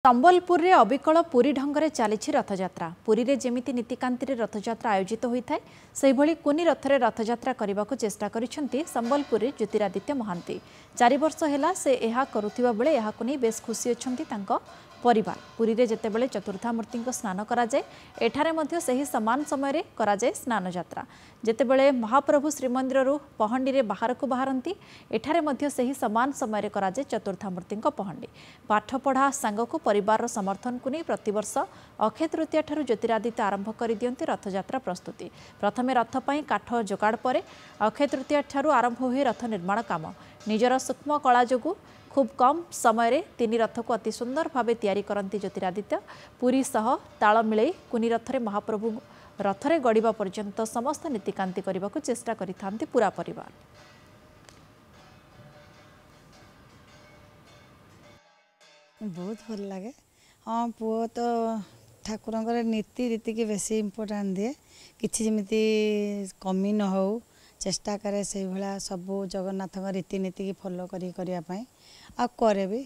संबलपुर रे अबिकल पुरी ढंगरे चली रथयात्रा पुरी रे जेमिति नीतिकांति रथयात्रा आयोजित होता है से भली कुनी रथरे रथयात्रा करने को चेष्टा करिसेंती संबलपुर रे ज्योतिरादित्य महांती 4 वर्ष हैला से एहा करुथिबा बेले एहाकु नै बेस खुशी अछंती तांको परिवार पुरी रे जेतेबेले चतुर्थामूर्ति स्नान कराए एठारे मध्य सही समान समय रे कराए स्नान यात्रा जेतेबेले महाप्रभु श्रीमंदिर पहंडी रे बाहर को बाहरती एठारे मध्य सही समान समय रे कराए चतुर्थामूर्ति पहंडी पाठ पढ़ा सांग को परिवार समर्थन को नहीं प्रतिवर्ष अक्षय तृतीया ठारू ज्योतिरादित्य आरंभ कर दियंती रथयात्रा प्रस्तुति प्रथमे रथ पई काठ जोगाड़ पर अक्षय तृतीया ठारू आरंभ हुए रथ निर्माण काम निजर सूक्ष्म कला जोगु खूब कम समय रे 3 रथ को अति सुंदर भावे तैयारी करती ज्योतिरादित्य पुरी सह ताल मिले कुनी रथरे महाप्रभु रथरे गड़िबा पर्यंत समस्त नीतिकांति करने को चेष्टा करिथांती पूरा परिवार। बहुत भल लगे हाँ पुओ तो ठाकुर नीति रीति की बेसी इम्पोर्टाट दिए किसी जमीती कमी न हो चेष्टा करे से भाया सब जगन्नाथ रीतिनीति की फॉलो करने करे भी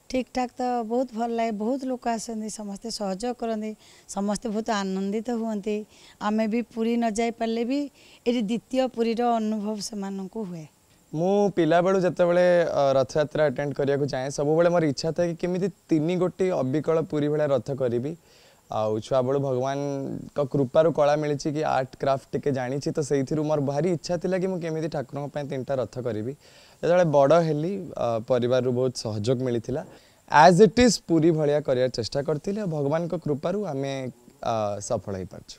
ठीक ठाक तो बहुत भल लगे बहुत लोग आसती समस्ते सहयोग करते समस्ते बहुत आनंदित हुए आमे भी पूरी न जाई पारे भी ये द्वितीय पुरी अनुभव से हुए मु पिला बेलू जितेबाला रथयात्रा अटेंड करने को चाहे सब मोर इच्छा था कि केमी 3 गोटी अबिकल पुरी भाया रथ करी आउ छुआ बड़ू भगवान का कृपार कला मिली कि आर्ट क्राफ्ट टे जानी तो से मोर भारी इच्छा थी कि मुझे ठाकुर 3टा रथ करी जो बड़ हेली परिवार बहुत सहयोग मिलता एज इट इज पूरी भाया कर चेष्टा करते भगवान को कृपार आम सफल हो पार्छ।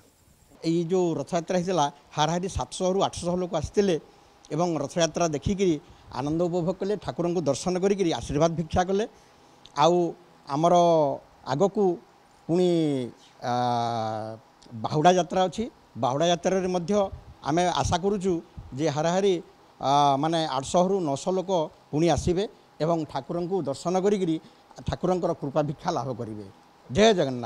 ये जो रथयात्रा होता हाराहारी 700 ରୁ 800 लोक आसते एवं रथयात्रा देखिकी आनंद उपभोग कले ठाकुर को दर्शन करी आशीर्वाद भिक्षा कले आमर आग को पुणी बाहुड़ा यात्रा अच्छी बाहुड़ा यात्रा रे आम आशा करुचु जे हाराहारी माने 800 ରୁ 900 लोक पुणी आसबे एवं ठाकुर को दर्शन करी ठाकुर कृपा भिक्षा लाभ करेंगे। जय जगन्नाथ।